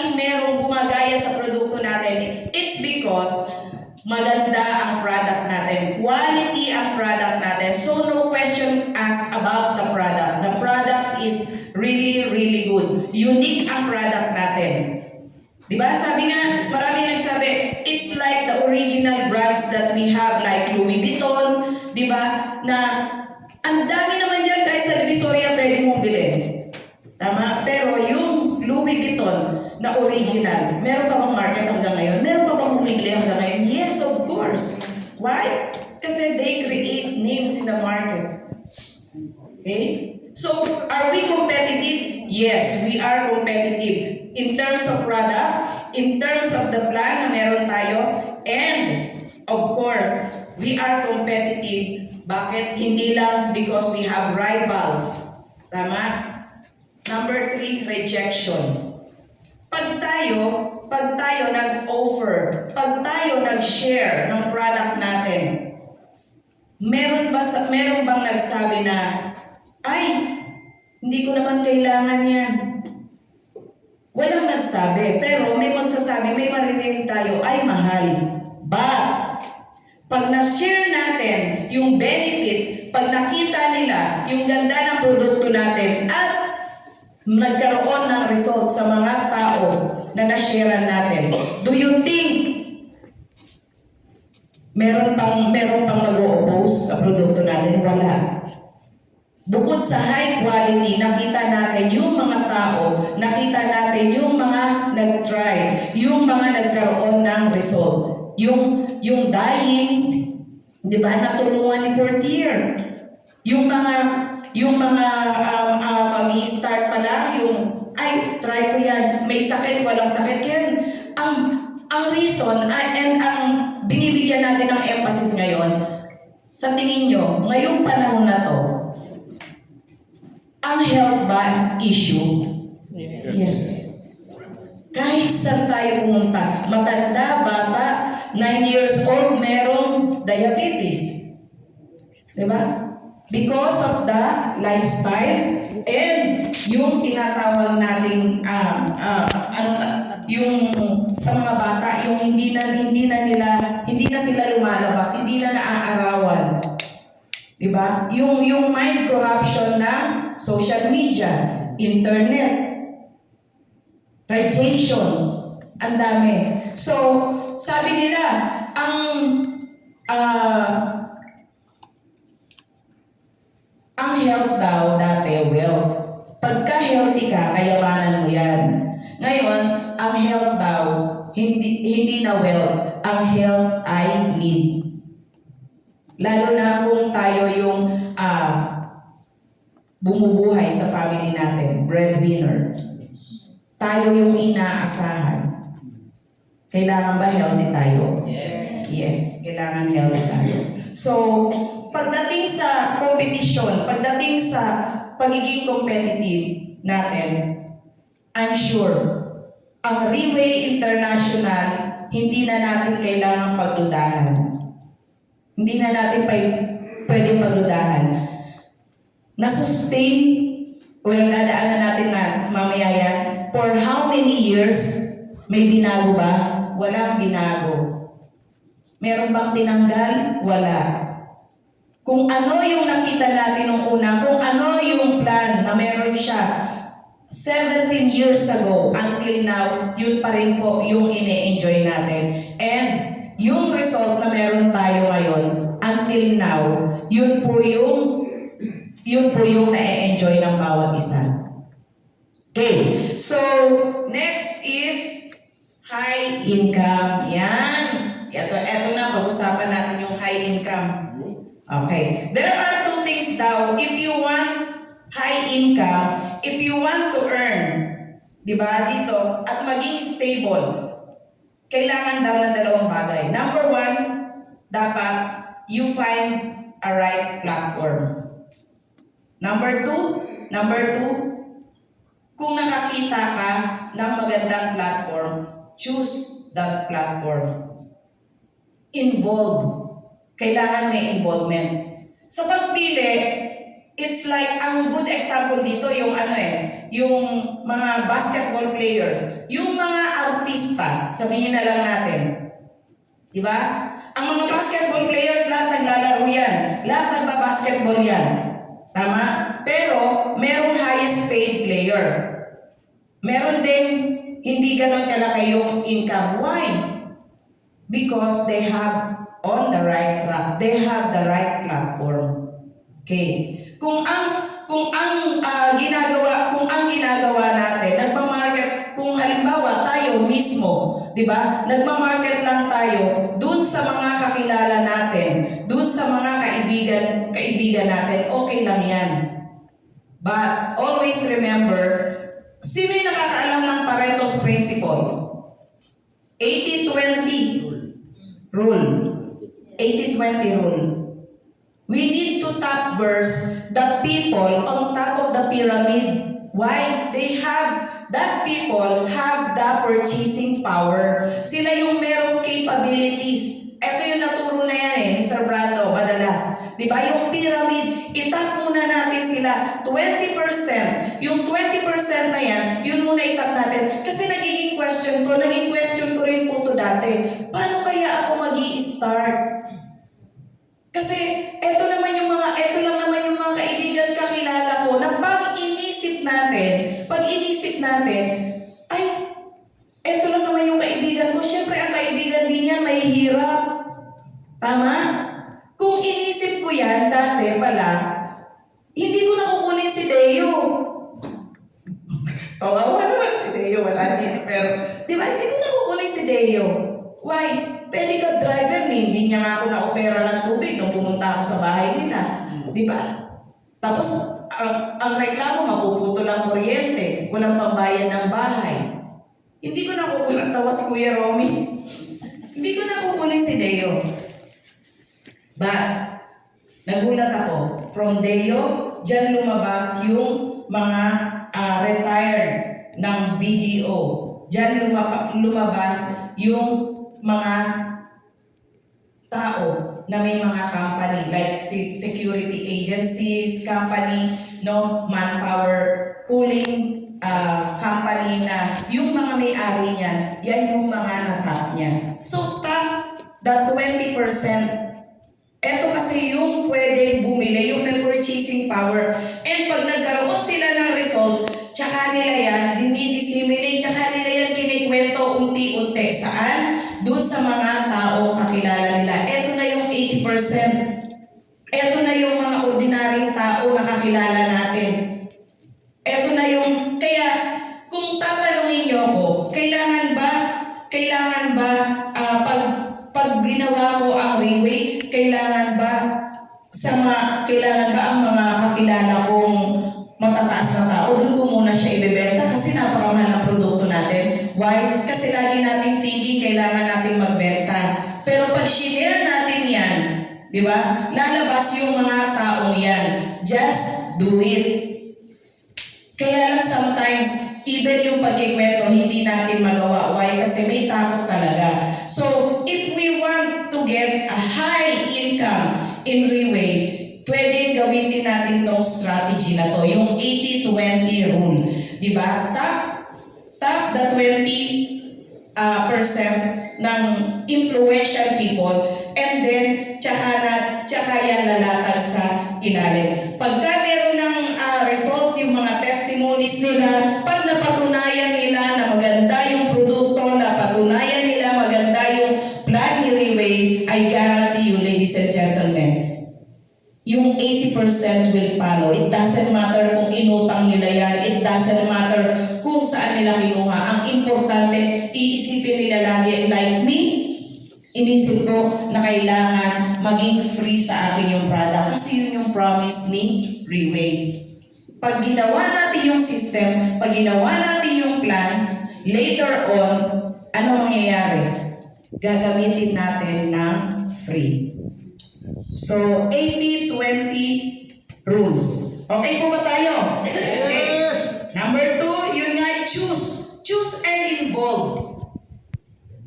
laging merong gumagaya sa produkto natin, it's because maganda ang product natin. Quality ang product natin. So no question asked about the product. The product is really, really good. Unique ang product natin. Diba? Sabi nga, marami nagsabi, it's like the original brands that we have, like Louis Vuitton, diba? Na ang dami naman dyan kahit sa Divisoria pwede mong bilhin. Tama? Pero yung Louis Vuitton na original, meron pa bang market hanggang ngayon? Meron pa bang bumibili hanggang ngayon? Yes, of course. Why? Kasi they create names in the market. Okay? So, are we competitive? Yes, we are competitive. In terms of product, in terms of the plan na meron tayo, and of course, we are competitive. Bakit? Hindi lang because we have rivals. Tama? Number 3, rejection. Pag tayo nag-offer, pag tayo nag-share ng product natin, meron bang nagsabi na, ay, hindi ko naman kailangan yan. Walang nagsabi, pero may magsasabi, may maririnig tayo, ay mahal. But, pag na-share natin yung benefits, pag nakita nila yung ganda ng produkto natin at nagkaroon ng result sa mga tao na na-share natin, do you think meron pang mag-o-oppose sa produkto natin? Wala. Bukod sa high quality, nakita natin yung mga tao, nakita natin yung mga nag-try, yung mga nagkaroon ng result. Yung dying, di ba, natulungan ni Portier. Yung mga mag-i-start pa lang, yung, ay, try ko yan, may sakit, walang sakit yan. Ang reason, and ang binibigyan natin ng emphasis ngayon, sa tingin nyo, ngayong panahon na to, ang health ba issue? Yes. Kahit saan tayo pumunta, matanda, bata, 9 years old, merong diabetes. Diba? Because of the lifestyle and yung tinatawag nating yung sa mga bata, yung hindi na sila lumalabas, hindi na naaarawan. Diba? Yung mind corruption na social media, internet, radiation, ang dami. So, sabi nila, ang health daw dati, wealth. Pagka healthy ka, kayamanan mo yan. Ngayon, ang health daw, hindi na wealth. Ang health ay need. Lalo na kung tayo yung bumubuhay sa family natin, breadwinner. Tayo yung inaasahan. Kailangan ba healthy tayo? Yes. Yes, kailangan healthy tayo. So, pagdating sa competition, pagdating sa pagiging competitive natin, I'm sure, ang Riway International, hindi na natin kailangang pagdudahan. Hindi na natin pwedeng pagdudahan. Na-sustain, dadaanan natin na mamaya yan, for how many years may binago ba? Walang binago. Meron bang tinanggal? Wala. Kung ano yung nakita natin nung una, kung ano yung plan na meron siya 17 years ago until now, yun pa rin po yung ine-enjoy natin. And yung result na meron tayo ngayon, until now, yun po yung na-enjoy ng bawat isa. Okay, so next is high income. Yan. Ito na, pag-usapan natin yung high income. Okay. There are two things daw. If you want high income, if you want to earn, di ba, dito, at maging stable, kailangan daw ng dalawang bagay. Number 1, dapat you find a right platform. Number 2, kung nakakita ka ng magandang platform, choose that platform. Involved. Kailangan may involvement. Sa pagpili, it's like, ang good example dito, yung yung mga basketball players, yung mga artista, sabihin na lang natin. Di ba? Ang mga basketball players, lahat naglalaro yan. Lahat nagbabasketball yan. Tama? Pero, merong highest paid player. Meron din hindi ganun kalaki yung income. Why? Because they have on the right track. They have the right platform. Okay. Kung ang ginagawa natin, nagma-market, kung halimbawa tayo mismo, 'di ba? Nagma-market lang tayo dun sa mga kakilala natin, dun sa mga kaibigan natin, okay lang 'yan. But always remember, sino yung nakakaalam ng Pareto's principle? 80-20 rule. 80-20 rule. We need to top first the people on top of the pyramid. Why? That people have the purchasing power. Sila yung merong capabilities. Ito yung naturo na yan ni Sir Brando, madalas. Diba? Yung pyramid, itap muna natin sila 20%. Yung 20% na yan, yun muna itap natin. Kasi naging question ko rin po to dati. Paano kaya ako mag-i-start? Kasi eto lang naman yung mga kaibigan kakilala ko na pag inisip natin, ay, eto lang naman yung kaibigan ko. Siyempre, ang kaibigan din yan may hirap. Tama? Kung inisip ko yan, dati pala, hindi ko nakukunin si Deo. Kawawa naman si Deo, wala din. Pero, di ba, hindi ko nakukunin si Deo. Why? Pedicab driver, hindi niya nga ako na-opera ng tubig nung pumunta ako sa bahay nila. Di ba? Tapos, ang reklamo, mapuputo ng kuryente, walang pambayad ng bahay. Hindi ko nakukunin, tawa si Kuya Romy. Hindi ko nakukunin si Deo. But, nagulat ako, from Deo, dyan lumabas yung mga retired ng BDO. Dyan lumabas yung mga tao na may mga company like security agencies, company, manpower pooling company na yung mga may-ari niyan, yan yung mga natap niya. So top the 20%. Ito kasi yung pwedeng bumili, yung may purchasing power. And pag nagkaroon sila ng result, tsaka nila yan, dinidisseminate, tsaka nila yan kinikwento unti-unti. Saan? Doon sa mga taong kakilala nila. Ito na yung 80%. Ito na yung mga ordinaryong tao na kakilala natin. Ito na yung, kaya kung tatanungin niyo ako, kailangan ba pag ginawa ko ang Riway, kailangan ba ang mga kakilala kong matataas na tao, doon ko muna siya ibebenta kasi napakamahal ng produkto natin. Why? Kasi lagi nating thinking kailangan nating magbenta. Pero pag share natin yan, di ba? Lalabas yung mga taong yan. Just do it. Kaya lang sometimes, even yung pagkikwento, hindi natin magawa. Why? Kasi may takot talaga. So, if we want to get a high income in Riway, pwedeng gamitin natin tong strategy na to, yung 80-20 rule. Diba? Top the 20% ng influential people, and then tsaka yan lalatag sa ilalim. Pagka meron ng result, yung mga testimonies nila, pag napatunayan nila na maganda yung produkto, napatunayan nila maganda yung plan ni Riway, I guarantee you, ladies and gentlemen, yung 80% will follow. It doesn't matter kung inutang nila yan. It doesn't matter kung saan nila kinuha. Ang importante, iisipin nila lagi, like me, inisip ko na kailangan maging free sa akin yung product. Kasi yun yung promise ni Riway. Pag ginawa natin yung system, pag ginawa natin yung plan, later on, ano mangyayari? Gagamitin natin ng free. So, 80-20 rules. Okay po ba tayo? Okay. Number 2, yun nga, choose. Choose and involve.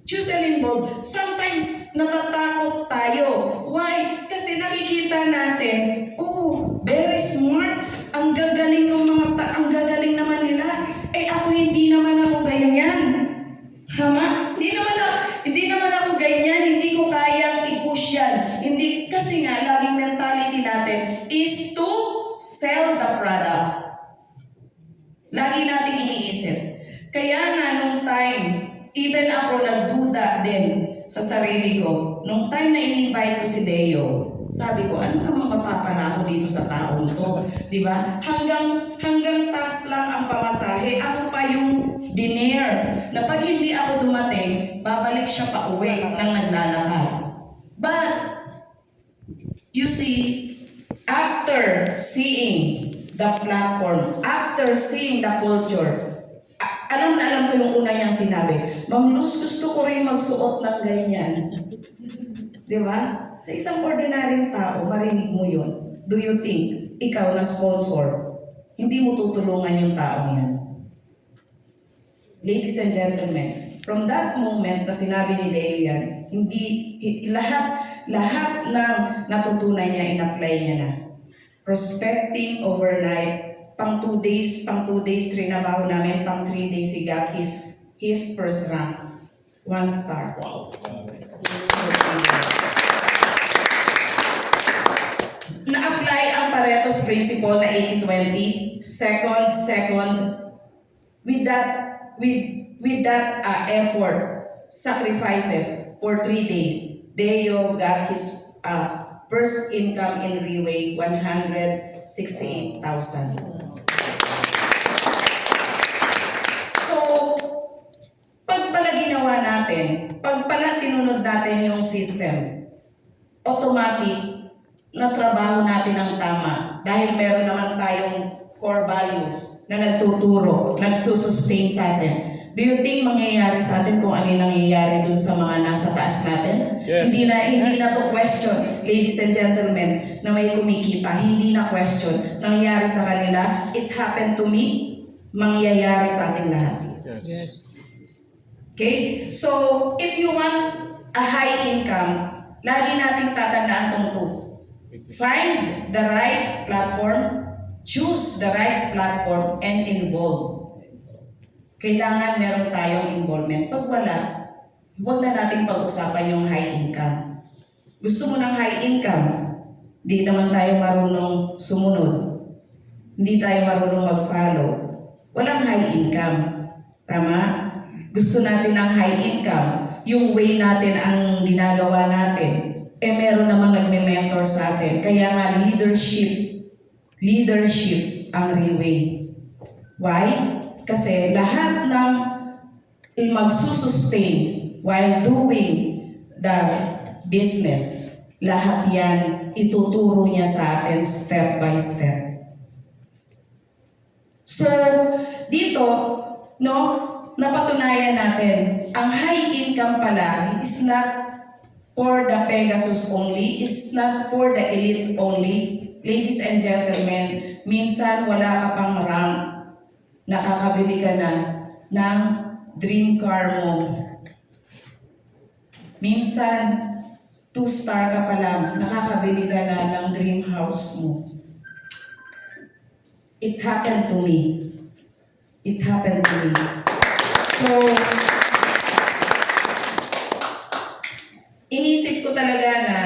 Choose and involve. Sometimes, natatakot tayo. Why? Kasi nakikita natin, very smart, ang gagaling ng ang gagaling naman nila. Eh ako hindi naman ako ganyan. Tama? Hindi naman ako ganyan, hindi ko kayang i-push yan. Hindi, kasi nga, laging mentality natin is to sell the product. Lagi natin iniisip. Kaya nga nung time, even ako nagduda din sa sarili ko, nung time na in-invite ko si Deo, sabi ko, ano namang mapapala ko dito sa taong to? Diba? Hanggang tough lang ang pamasahe. Ako pa yung diner na pag hindi ako dumating, babalik siya pa uwi nang naglalakad. But, you see, after seeing the platform, after seeing the culture, alam na alam ko yung una niyang sinabi, Ma'am Luz, gusto ko rin magsuot ng ganyan. Di ba? Sa isang ordinaryong tao, marinig mo yun. Do you think, ikaw na sponsor, hindi mo tutulungan yung taong yan? Ladies and gentlemen, from that moment na sinabi ni Deo yan, lahat ng natutunan niya, in-apply niya na. Prospecting overnight, pang 2 days, trinabaho namin, pang 3 days, he got his first rank. 1 star. Wow. Na-apply ang Pareto's principle na 80-20, second, with that effort, sacrifices for 3 days, Deo got his first income in Riway, 168,000. So, pag pala ginawa natin, pag pala sinunod natin yung system, automatic na trabaho natin ang tama dahil meron naman tayong core values na nagtuturo, nagsusustain sa atin. Do you think mangyayari sa atin kung ano yung nangyayari dun sa mga nasa taas natin? Yes. Hindi na to question, ladies and gentlemen, na may kumikita. Hindi na question. Nangyayari sa kanila, it happened to me, mangyayari sa ating lahat. Yes. Okay? So, if you want a high income, lagi nating tatandaan tong two. Find the right platform, choose the right platform, and involve. Kailangan meron tayong involvement. Pag wala, huwag na natin pag-usapan yung high income. Gusto mo ng high income, hindi naman tayo marunong sumunod. Hindi tayo marunong mag-follow. Walang high income. Tama? Gusto natin ng high income. Yung way natin ang ginagawa natin. Eh meron namang nagme-mentor sa atin. Kaya nga leadership ang Riway. Why? Kasi lahat ng magsusustain while doing the business, lahat yan ituturo niya sa atin step by step. So, dito, no, napatunayan natin, ang high income pala is not for the Pegasus only, it's not for the elite only. Ladies and gentlemen, minsan wala ka pang rank, nakakabili ka na ng dream car mo. Minsan, 2-star ka pa lang, nakakabili ka na ng dream house mo. It happened to me. It happened to me. So, inisip ko talaga na,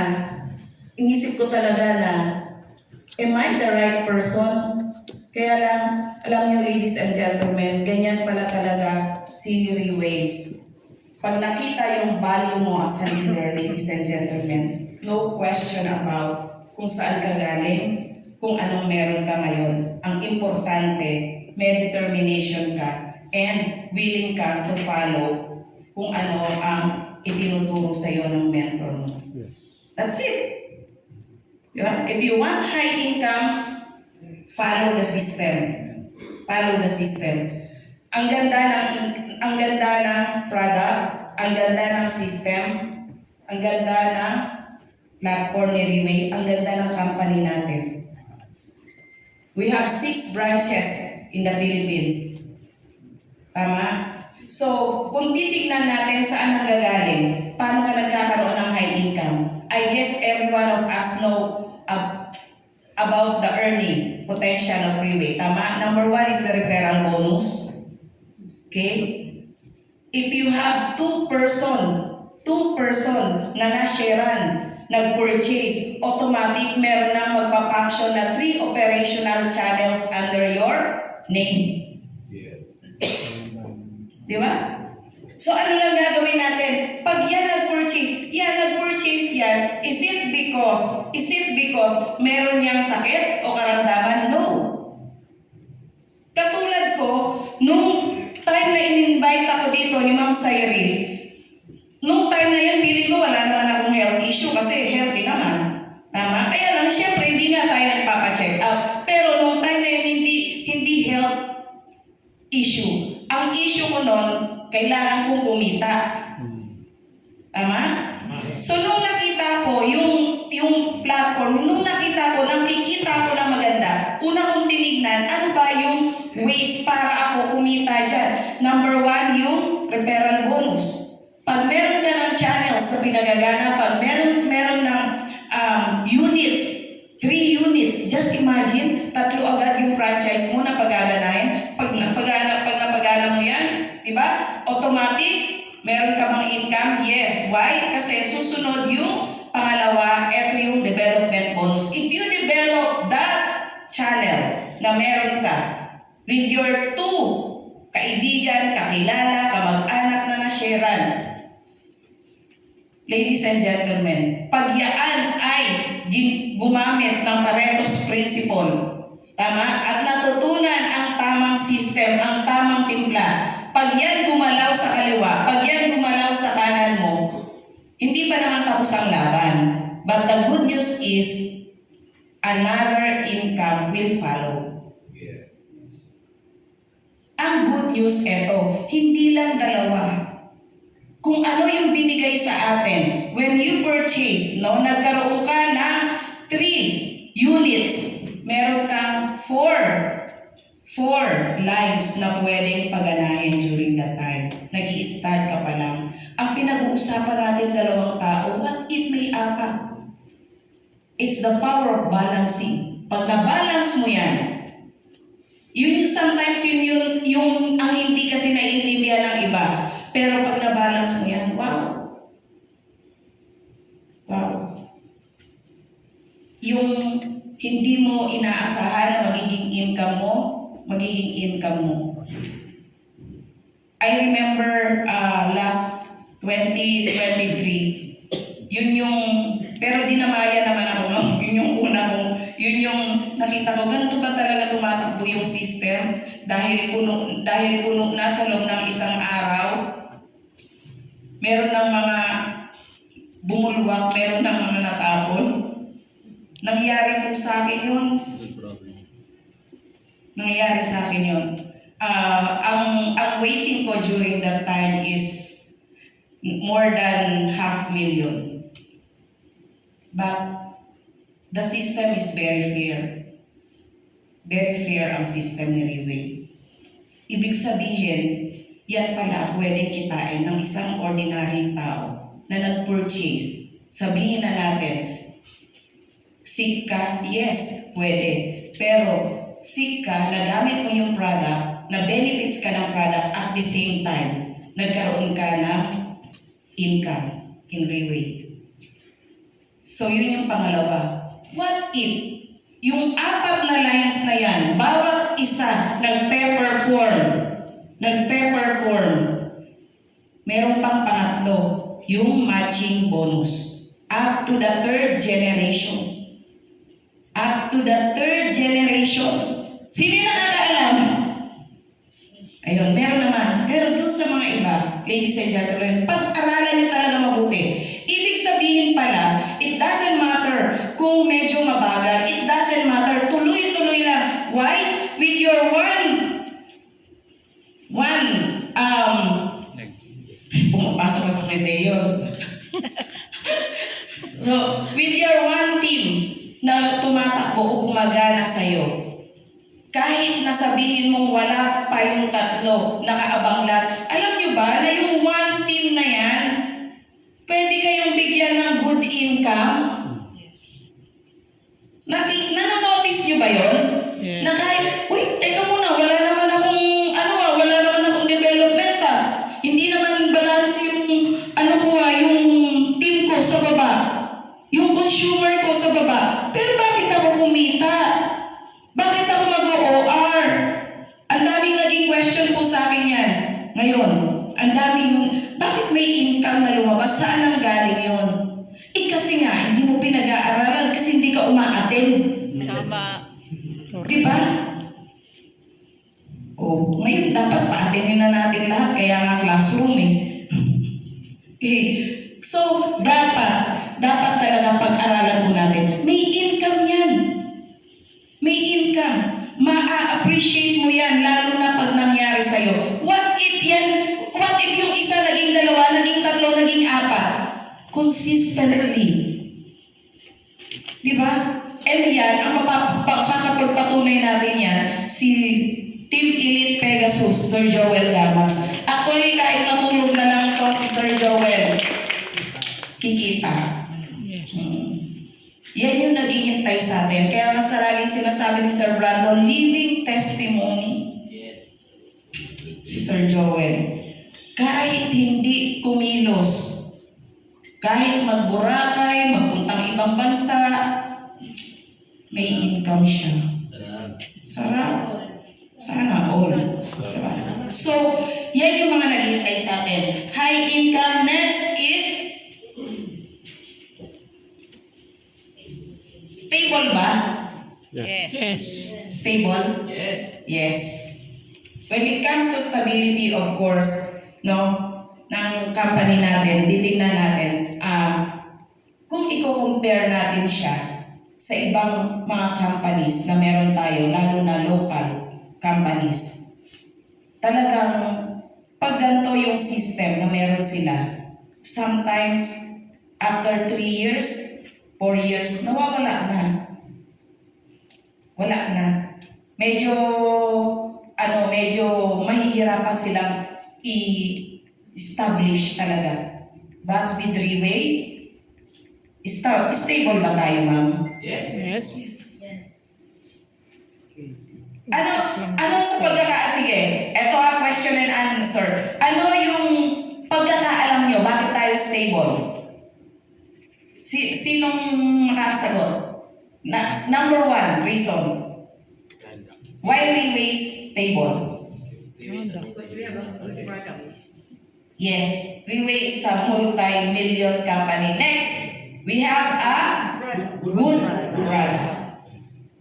am I the right person? Kaya lang, alam niyo ladies and gentlemen, ganyan pala talaga si Riway. Pag nakita yung value mo as a leader, ladies and gentlemen, no question about kung saan ka galing, kung anong meron ka ngayon. Ang importante, may determination ka and willing ka to follow kung ano ang itinuturo sa iyo ng mentor mo. That's it. Diba? If you want high income, follow the system. Follow the system. Ang ganda ng product, ang ganda ng system, ang ganda ng platform ni Riway, ang ganda ng company natin. We have 6 branches in the Philippines. Tama? So, kung titignan natin saan nanggagaling, paano ka nagkakaroon ng high income? I guess every one of us know about the earning potential of Freeway. Tama? Number 1 is the referral bonus. Okay? If you have two person na na-sharean, nag-purchase, automatic meron na magpa-function na 3 operational channels under your name. Yes. Di ba? So ano lang gagawin natin? Pag yan nag-purchase yan, is it because meron niyang sakit o karamdaman? No. Katulad ko, nung time na in-invite ako dito ni Ma'am Cyril, nung time na yan, feeling ko wala naman akong health issue kasi healthy naman. Tama? Kaya lang, syempre, hindi nga tayo nagpapacheck up. Pero nung time na yun, hindi health issue. Ang issue ko nun, kailangan kong kumita. Tama? So nung nakita ko yung platform, nung nakita ko, nang kikita ko na maganda, una kong tinignan, ano ba yung ways para ako kumita dyan? Number 1, yung referral bonus. Pag meron ka ng channels sa pinagagana, pag meron ng units, 3 units, just imagine, 3 agad yung franchise mo na pagaganahin. Pag napagana mo yan, di ba? Automatic, meron ka bang income? Yes. Why? Kasi susunod yung pangalawa, eto yung development bonus. If you develop that channel na meron ka with your 2 kaibigan, kakilala, kamag-anak na na-sharean, ladies and gentlemen, pag yaan ay gumamit ng Pareto's Principle, tama? At natutunan ang tamang system, ang tamang timpla, pag yan gumalaw sa kaliwa, pag yan gumalaw sa kanan mo, hindi pa naman tapos ang laban. But the good news is, another income will follow. Yes. Ang good news eto, hindi lang dalawa. Kung ano yung binigay sa atin, when you purchase, no, nagkaroon ka ng 3 units, meron kang 4 lines na pwedeng paganahin during that time. Nag-i-start ka pa lang. Ang pinag-uusapan natin dalawang tao, what if may apat? It's the power of balancing. Pag na-balance mo yan, yun sometimes yung ang hindi kasi naiintindihan ng iba. Pero pag na-balance mo yan, wow. Wow. Yung hindi mo inaasahan na magiging income mo. I remember last 2023, pero dinamaya naman ako noon. Yun yung una ko, yun yung nakita ko, ganito ba talaga tumatakbo yung system? Dahil puno na sa loob ng isang araw, meron ng mga bumulwak, meron ng mga natapon. Nangyari po sa akin yun. Nangyari sa akin yun. Ang waiting ko during that time is more than 500,000. But the system is very fair. Very fair ang system ni Riway. Ibig sabihin, yan pala pwedeng kitain ng isang ordinaryong tao na nag-purchase. Sabihin na natin, sick ka? Yes, pwede. Pero sick ka, nagamit mo yung product, na benefits ka ng product at the same time, nagkaroon ka ng income in Riway. So yun yung pangalawa. What if yung 4 na lines na yan, bawat isa nag-peppercorn, meron pang pangatlo, yung matching bonus. Up to the 3rd generation. Sino yung nakakaalam? Ayun, meron naman. Pero dun sa mga iba, ladies and gentlemen, pag-aralan nyo talaga mabuti. Ibig sabihin pala, it doesn't matter kung medyo mabagal. It doesn't matter. Tuloy-tuloy lang. Why? With your pumapasok pa sa Seteo. So, with your one team na tumatakbo o gumagana sa'yo, kahit nasabihin mong wala pa yung 3, nakaabang lang, alam nyo ba na yung one team na yan, pwede kayong bigyan ng good income? Nanonood yung team ko sa baba, yung consumer ko sa baba. Pero bakit ako kumita? Bakit ako mag-OR? Ang daming naging question po sa akin yan. Ngayon, ang daming, bakit may income na lumabas? Saan ang galing yun? Kasi nga, hindi mo pinag-aaralan kasi hindi ka uma-attend. Tama. Di ba? Ngayon dapat pa-attendin na natin lahat, kaya nga classroom eh. So, dapat talaga pag-aralan po natin. May income yan. May income. Ma-appreciate mo yan, lalo na pag nangyari sa'yo. What if yung isa naging dalawa, naging tatlo, naging apat? Consistently. Di ba? And yan, ang makakapagpatunay natin yan, si Team Elite Pegasus, Sir Joel Gamas. Actually, kahit natulog na lang to si Sir Joel, kikita. Yes. Yan yung naghihintay sa atin. Kaya nga sa laging sinasabi ni Sir Brandon, living testimony. Si Sir Joel. Kahit hindi kumilos, kahit magburakay, magpuntang ibang bansa, may income siya. Sarap. Sana all. Diba? So, yan yung mga naghihintay sa atin. High income. Next is stable ba? Yes. Yes. Stable? Yes. Yes. When it comes to stability, of course, ng company natin, titignan natin, kung i-compare natin siya sa ibang mga companies na meron tayo, lalo na local companies, talagang pag ganito yung system na meron sila, sometimes after 3 years, 4 years, nawawala na. Wala na. Medyo mahihirapan silang i-establish talaga. But with Reway, stable ba tayo, ma'am? Yes. Yes. Ano sa sige, eto question and answer. Ano yung pagkakaalam nyo, bakit tayo stable? Sinong makakasagot? Number 1 reason. Why Reway stable? Yes, Reway is a multi-million company. Next, we have a good product.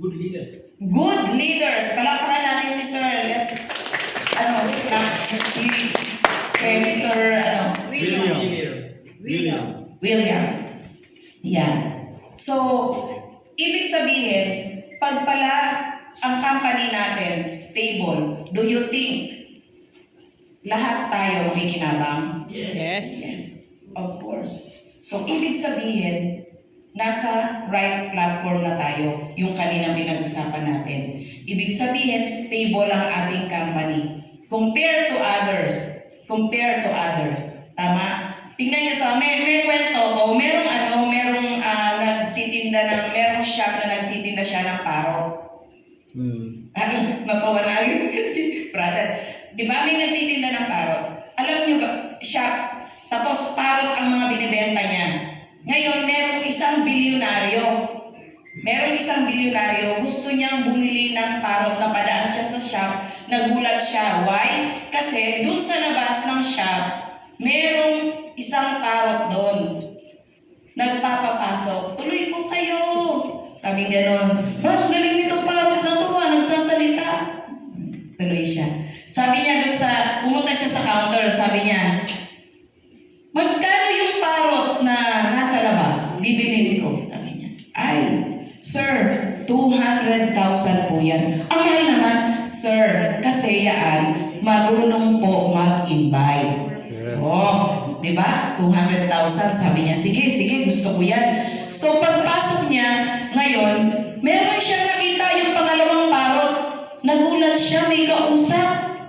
Good leaders. Good leaders. Palakpakan natin si Sir. Mr. William. Yan. So, ibig sabihin, pag pala ang company natin stable, do you think lahat tayo makikinabang? Yes. Yes, of course. So, ibig sabihin, nasa right platform na tayo, yung kanina pinag-usapan natin. Ibig sabihin, stable ang ating company. Compare to others. Tama? Tingnan nyo to, may kwento ko, merong shop na nagtitinda siya ng parot. Natawa na rin si brother. Di ba may nagtitinda ng parot? Alam nyo ba, shop, tapos parot ang mga binibenta niya. Ngayon, merong isang bilyonaryo, gusto niyang bumili ng parot na padaan siya sa shop, nagulat siya. Why? Kasi dun sa labas ng shop, merong isang parot doon. Nagpapapasok, tuloy po kayo. Sabi gano'n, ang galing nitong parot na to, nagsasalita. Tuloy siya. Sabi niya pumunta siya sa counter, sabi niya, magkano yung parot na nasa labas? Bibilhin ko, sabi niya. Ay, sir, 200,000 po yan. Ang mahal naman, sir, kasi yan, marunong po mag-invite. Yes. Di ba? 200,000, sabi niya, sige, gusto ko yan. So, pagpasok niya, ngayon, meron siyang nakita yung pangalawang parot. Nagulat siya, may kausap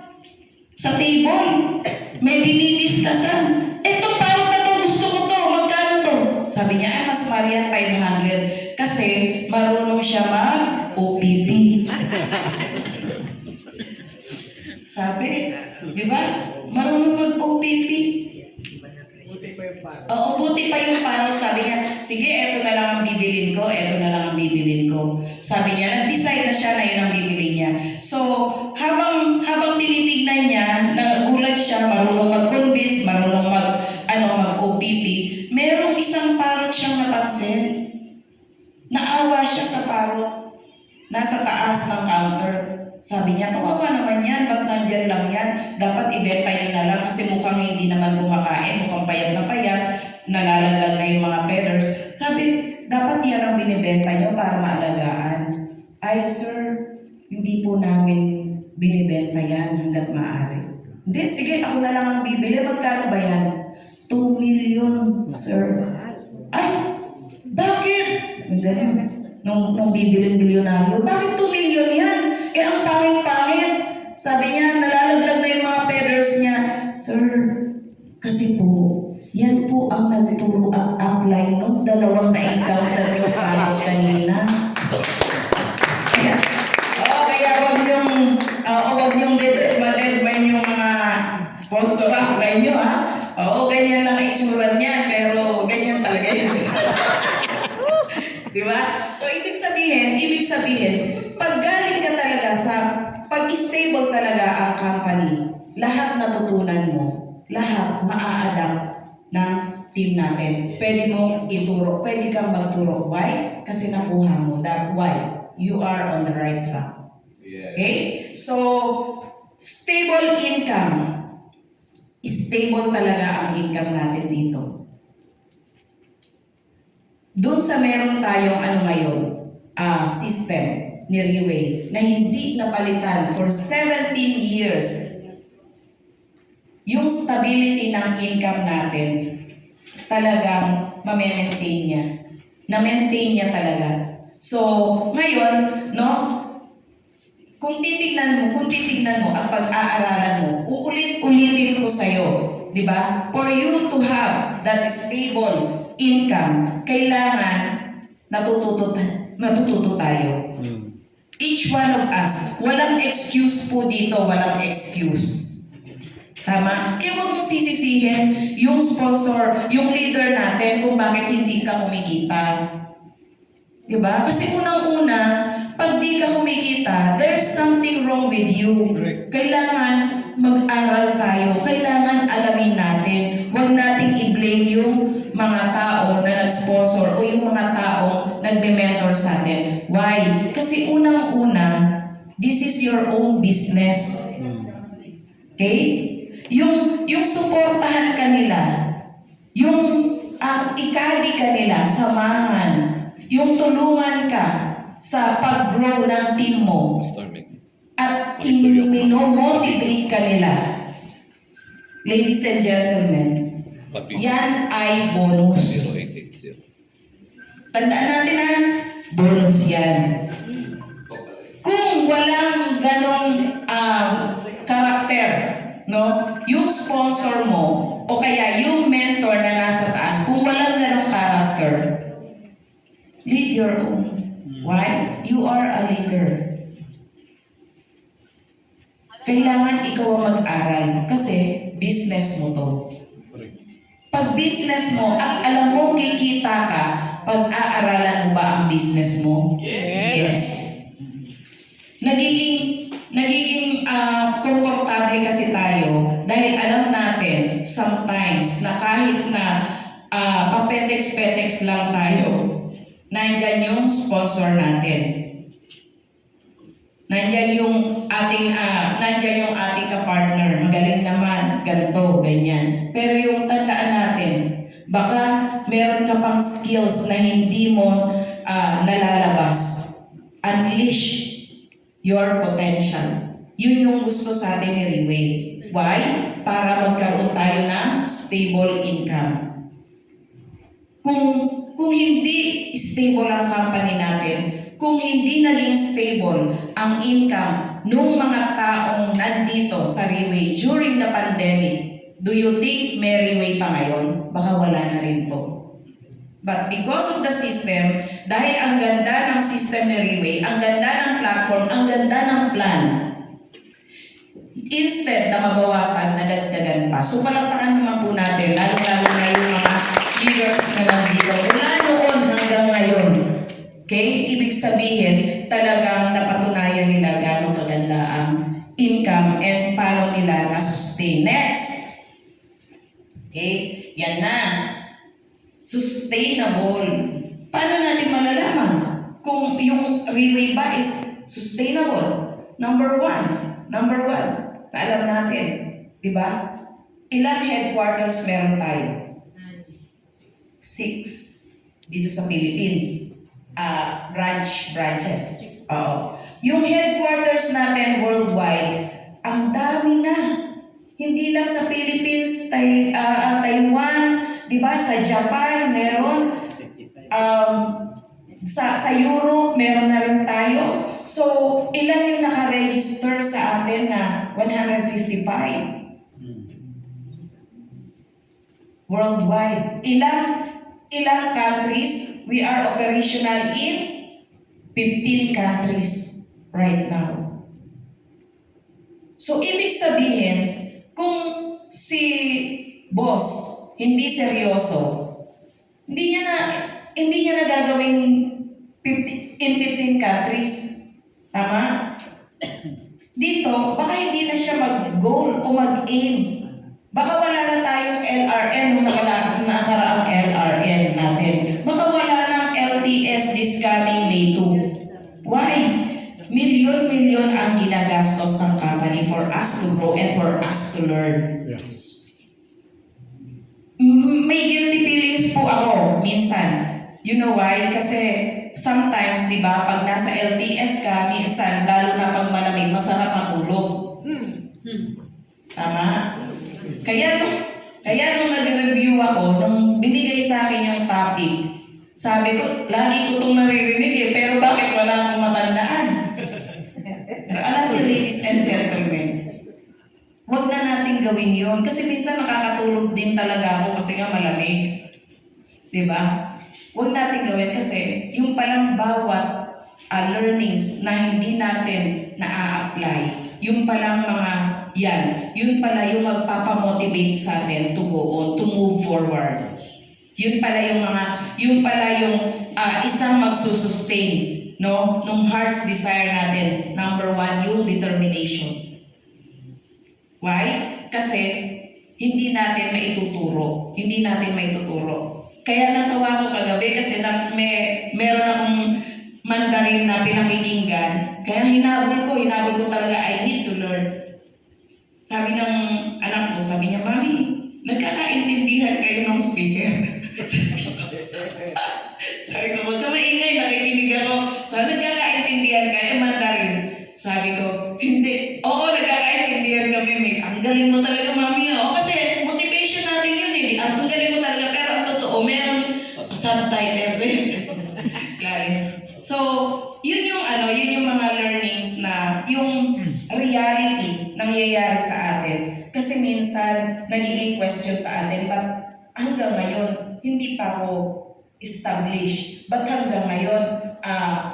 sa table. May dinidiscusan. Etong parot na to, gusto ko to, magkano to? Sabi niya, mas mahal yan, 500. Kasi marunong siya mag-OPP. Sabi, di ba? Marunong mag-OPP. Oo, buti pa yung parang sabi niya, sige, eto na lang ang bibilin ko, eto na lang ang bibilin ko. Sabi niya, nag-decide na siya na yun ang bibili niya. So, habang tinitignan niya, nagulat siya, marunong mag-convince, marunong mag-OPP, merong isang parot siyang napansin. Naawa siya sa parot. Nasa taas ng counter. Sabi niya, kawawa naman yan, ba't nandyan lang yan? Dapat ibenta niyo na lang kasi mukhang hindi naman kumakain, mukhang payat na payat, nalalaglag na yung mga feathers. Sabi, dapat yan ang binibenta niyo para maalagaan. Ay, sir, hindi po namin binibenta yan hanggat maaari. Hindi, sige, ako na lang ang bibili. Magkano ba yan? 2 million, sir. Ay, bakit? Ang ganun. Nung bibilin-bilyonaryo, bakit 2 million yan? Eh, ang pangit-pangit. Sabi niya, nalalaglag na yung mga feathers niya. Sir, kasi po, yan po ang nagturo at apply nung dalawang na-encounter yung parang kanina. Kaya wag niyong dedman yung mga sponsor apply niyo, ha? Oo, ganyan lang itsura niyan, pero ganyan talaga yun. Di ba? So, ibig sabihin, pag galing ka talaga pag-stable talaga ang company, lahat natutunan mo, lahat maa-adapt ng team natin. Pwede mong ituro, pwede kang magturo. Why? Kasi nakuha mo. That why? You are on the right track. Okay? So, stable income. Stable talaga ang income natin dito. Doon sa meron tayong ngayon, system ni Riway na hindi napalitan for 17 years, yung stability ng income natin talagang ma-maintain niya. Na-maintain niya talaga. So, ngayon, no, kung titignan mo ang pag-aaralan mo, uulit-ulitin ko sa'yo, di ba? For you to have that stable income, kailangan matututo tayo. Each one of us, walang excuse po dito, walang excuse. Tama? Kaya huwag mong sisisihin yung sponsor, yung leader natin kung bakit hindi ka kumikita. Diba? Kasi unang-una, pag di ka kumikita, there's something wrong with you. Kailangan mag-aral tayo. Kailangan alamin natin. Huwag nating i-blame yung mga tao na nag-sponsor o yung mga tao nagbe-mentor sa atin. Why? Kasi unang-una, this is your own business. Okay? Yung suportahan ka nila, yung ikadi ka nila, samahan, yung tulungan ka sa pag-grow ng team mo at minomotivate ka nila. Ladies and gentlemen, yan ay bonus. Tandaan natin bonus yan. Kung walang ganong karakter, no, yung sponsor mo o kaya yung mentor na nasa taas, kung walang ganong karakter, lead your own. Why? You are a leader. Kailangan ikaw ang mag-aral kasi business mo to. Pag business mo, at alam mo kikita ka, pag-aaralan mo ba ang business mo? Yes. Nagiging komportable kasi tayo dahil alam natin sometimes na kahit na papetex-petex lang tayo, nandyan yung sponsor natin. Nandyan yung ating kapartner. Magaling naman, ganito, ganyan. Pero yung tandaan natin, baka meron ka pang skills na hindi mo nalalabas. Unleash your potential. Yun yung gusto sa atin ni Riway. Why? Para magkaroon tayo ng stable income. Kung hindi stable ang company natin, kung hindi naging stable ang income ng mga taong nandito sa Riway during the pandemic, do you think may Riway pa ngayon? Baka wala na rin po. But because of the system, dahil ang ganda ng system ni Riway, ang ganda ng platform, ang ganda ng plan, instead na mabawasan, nadagdagan pa. So palakpakan naman po natin, lalo-lalo na sabihin, talagang napatunayan nila gano'ng kaganda ang income and paano nila na-sustain. Next. Okay, yan na. Sustainable. Paano natin malalaman kung yung Riway ba is sustainable? Number one, na alam natin, di ba? Ilang headquarters meron tayo? 6 dito sa Philippines. Branches. Oo. Yung headquarters natin worldwide, ang dami na. Hindi lang sa Philippines, Taiwan, di ba? Sa Japan, meron. Sa Europe, meron na rin tayo. So, ilan yung nakaregister sa atin na 155? Worldwide. Ilang countries? We are operational in 15 countries right now. So, ibig sabihin, kung si boss hindi seryoso, hindi niya na gagawin in 15 countries. Tama? Dito, baka hindi na siya mag-goal o mag-aim. Baka wala na tayong LRN nung nakaraang LRN natin. Baka wala ng LTS this coming May 2. Why? Milyon-milyon ang ginagastos ng company for us to grow and for us to learn. Yes. May guilty feelings po ako minsan. You know why? Kasi sometimes, di ba, pag nasa LTS ka, minsan, lalo na pag malamig, masarap matulog. Tama? Kaya nung nag-review ako, nung binigay sa akin yung topic, sabi ko, lagi ko itong naririnig eh, pero bakit wala akong matandaan? Pero alam niyo, ladies and gentlemen, huwag na natin gawin yun. Kasi minsan nakakatulog din talaga ako kasi nga malamig. Diba? Huwag natin gawin kasi yung palang bawat learnings na hindi natin na-apply, yung palang mga yun pala yung magpapamotivate sa atin to go on, to move forward. Yun pala yung isang magsusustain, no? Nung heart's desire natin. Number 1, yung determination. Why? Kasi hindi natin maituturo. Kaya natawa ko kagabi kasi meron akong Mandarin na pinakikinggan. Kaya hinabol ko talaga, I need to learn. Sabi ng anak ko, sabi niya, Mami, nagkakaintindihan kayo ng speaker. Sabi ko, huwag ka maingay, nakikinig ako. Sabi, nagkakaintindihan kayo, Mandarin. Sabi ko, hindi. Oo, nagkakaintindihan kami, Mick. Ang galing mo talaga, Mami. Oo, kasi motivation natin yun, eh. Ang galing mo talaga, pero ang totoo, meron subtitles, eh. Klaro. So, yun yung mga learnings na yung reality nangyayari sa atin. Kasi minsan, nagiging question sa atin, but hanggang ngayon, hindi pa ako established. But hanggang ngayon,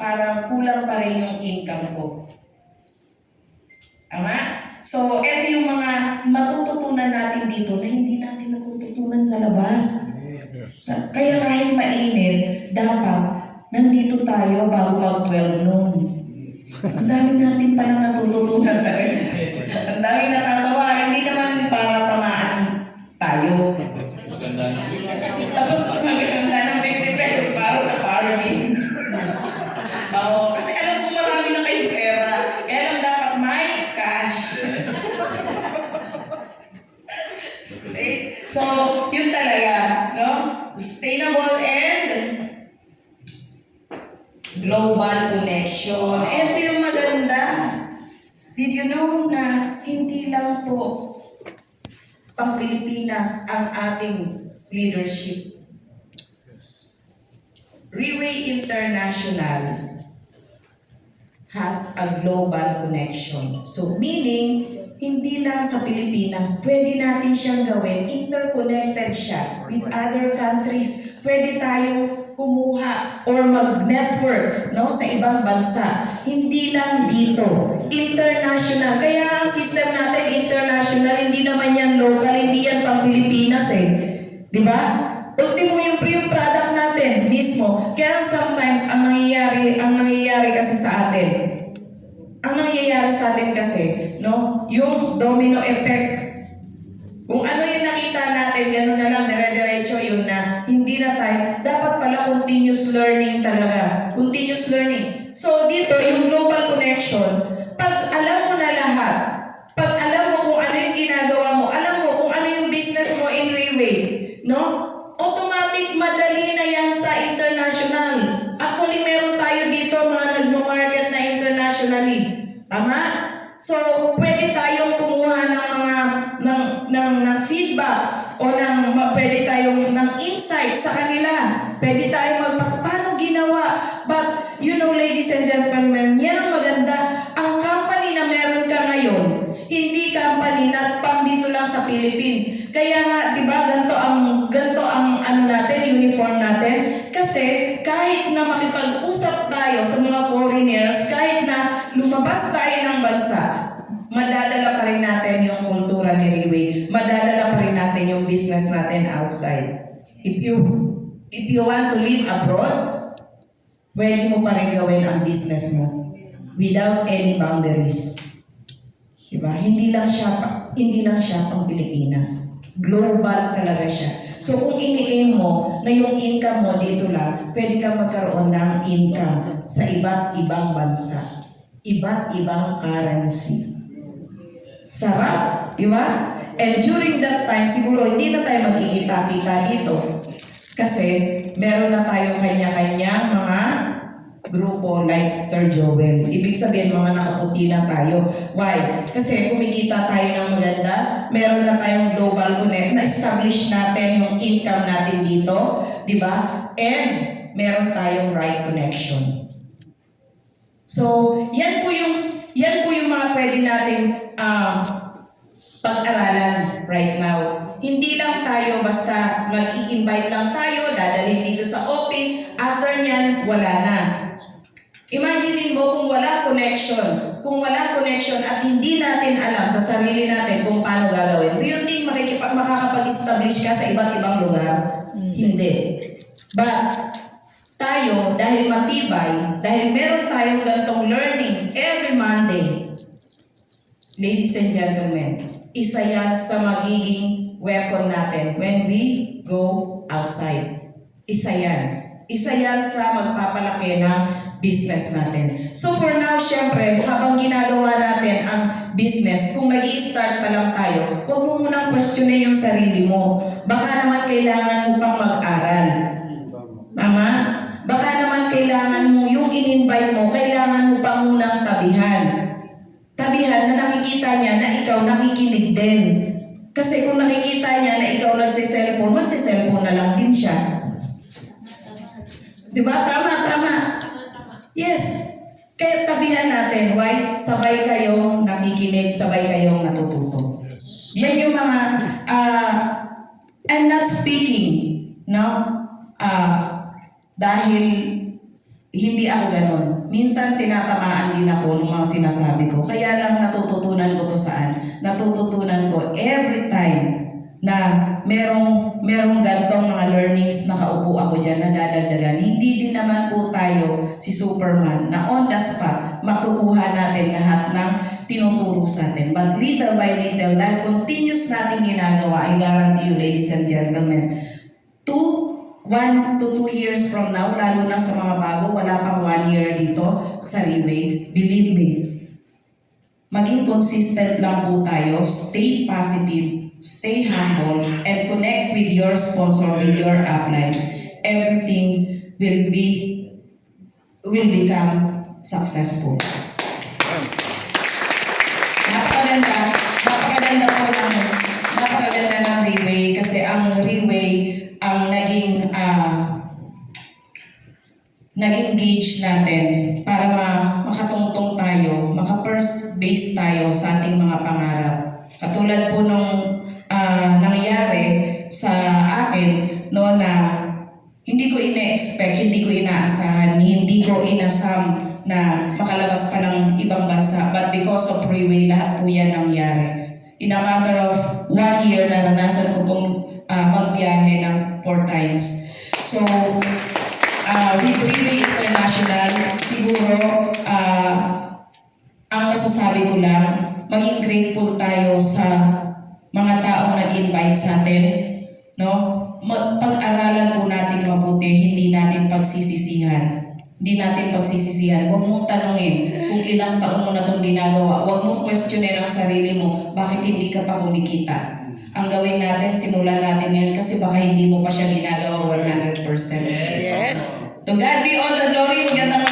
parang kulang pa rin yung income ko. Tama? So, ito yung mga matututunan natin dito na hindi natin natututunan sa labas. Kaya kahit mainit, dapat nandito tayo bago mag-12 noon. Ang dami natin palang natututunan na rin. Ang dami natatawa. Hindi naman para tamaan tayo. Tapos maganda ng 50 pesos para sa parking. Oo, kasi alam ko marami na kayong pera. Kaya lang dapat may cash. Okay? So, yun talaga, no? Sustainable and global connection. Ito yung maganda. Did you know na hindi lang po pang Pilipinas ang ating leadership? Riway International has a global connection. So meaning, hindi lang sa Pilipinas, pwede natin siyang gawin, interconnected siya with other countries. Pwede tayong kumuha or mag-network, no, sa ibang bansa. Hindi lang dito. International. Kaya ang system natin international, hindi naman yan local, hindi yan pang Pilipinas eh. Di ba? Ultimo yung product natin mismo. Kaya sometimes ang nangyayari kasi sa atin, no, yung domino effect. Kung ano yung nakita natin, gano'n na lang, dire-diretso yun na, hindi na tayo, dapat pala continuous learning talaga. Continuous learning. So dito, yung global connection, pag alam mo na lahat, pag alam mo kung ano yung ginagawa mo, alam mo kung ano yung business mo in Reway, no? Automatic, madali na yan sa international. Actually, meron tayo dito mga nagmo-market na internationally. Tama? So, pwede tayong kumuha ng mga ng feedback o pwede tayong ng insight sa kanila. Pwede tayong paano ginawa. But, you know, ladies and gentlemen, yan ang maganda. Ang company na meron ka ngayon, hindi company na pang dito lang sa Philippines. Kaya nga, di ba, ganito ang ano natin, uniform natin. Kasi kahit na makipag-usap tayo sa mga foreigners, kahit na lumabas tayo ng bansa, madadala pa rin natin yung kultura ni Reway. Madadala pa rin natin yung business natin outside. If you want to live abroad, pwede mo pa rin gawin ang business mo without any boundaries. Diba? Hindi lang siya pang Pilipinas. Global talaga siya. So kung ini-aim mo na yung income mo dito lang, pwede kang magkaroon ng income sa iba't ibang bansa. Iba't ibang currency. Sarap, di ba? And during that time, siguro hindi na tayo magkikita-kita dito. Kasi meron na tayong kanya-kanyang mga grupo like Sir Joel. Ibig sabihin, mga nakaputi na tayo. Why? Kasi kumikita tayo ng maganda, meron na tayong global connect, na-establish natin yung income natin dito, di ba? And meron tayong right connection. So, yan po yung mga pwede nating pag-aralan right now. Hindi lang tayo basta mag-i-invite lang tayo, dadalhin dito sa office, after nyan, wala na. Imagine mo kung wala connection at hindi natin alam sa sarili natin kung paano gagawin. Do you think makakapag-establish ka sa iba't ibang lugar? Hindi. But, tayo, dahil matibay, dahil meron tayong gantong learnings every Monday, ladies and gentlemen, isa yan sa magiging weapon natin when we go outside. Isa yan sa magpapalaki ng business natin. So for now, syempre, habang ginagawa natin ang business, kung nag-i-start pa lang tayo, huwag mo munang questionin yung sarili mo. Baka naman kailangan mo pang mag-aral. Mama? Baka naman kailangan mo, yung in-invite mo, kailangan mo pa munang tabihan. Tabihan na nakikita niya na ikaw nakikinig din. Kasi kung nakikita niya na ikaw magsiselfone, magsiselfone na lang din siya. Diba? Tama. Yes. Kaya tabihan natin. Why? Sabay kayong nakikinig, sabay kayong natututo. Yan yung mga, I'm not speaking, no? Dahil hindi ako ganon. Minsan tinatamaan din ako ng mga sinasabi ko. Kaya lang natututunan ko to saan? Natututunan ko every time na merong gantong mga learnings na kaupo ako dyan na dadagdagan. Hindi din naman po tayo si Superman na on the spot makukuha natin lahat ng tinuturo sa atin. But little by little, dahil continuous natin ginagawa, I guarantee you, ladies and gentlemen, 1 to 2 years from now, lalo na sa mga bago, wala pang 1 year dito sa Reway, believe me, maging consistent lang po tayo, stay positive, stay humble, and connect with your sponsor, with your upline. Everything will become successful. Napakaganda ng Reway kasi ang Reway ang naging gauge natin para makatungtong tayo, maka-first base tayo sa ating mga pangarap. Katulad po nung nangyari sa akin, no, na hindi ko ina-expect, hindi ko inaasahan, hindi ko inasam na makalabas pa ng ibang bansa. But because of Reway, lahat po yan nangyari. In a matter of 1 year, naranasan ko pong magbiyahe ng 4 times. So, with Freeway International, siguro, ang masasabi ko lang, maging grateful tayo sa mga taong nag-invite sa atin, no? Pag-aralan po natin mabuti, hindi natin pagsisisihan. Hindi natin pagsisisihan. Huwag mong tanongin kung ilang taon mo na itong ginagawa. Huwag mong questionin ang sarili mo, bakit hindi ka pa kumikita. Ang gawin natin, simulan natin ngayon kasi baka hindi mo pa siya ginagawa 100%. Yes. To God be all the glory. Magandang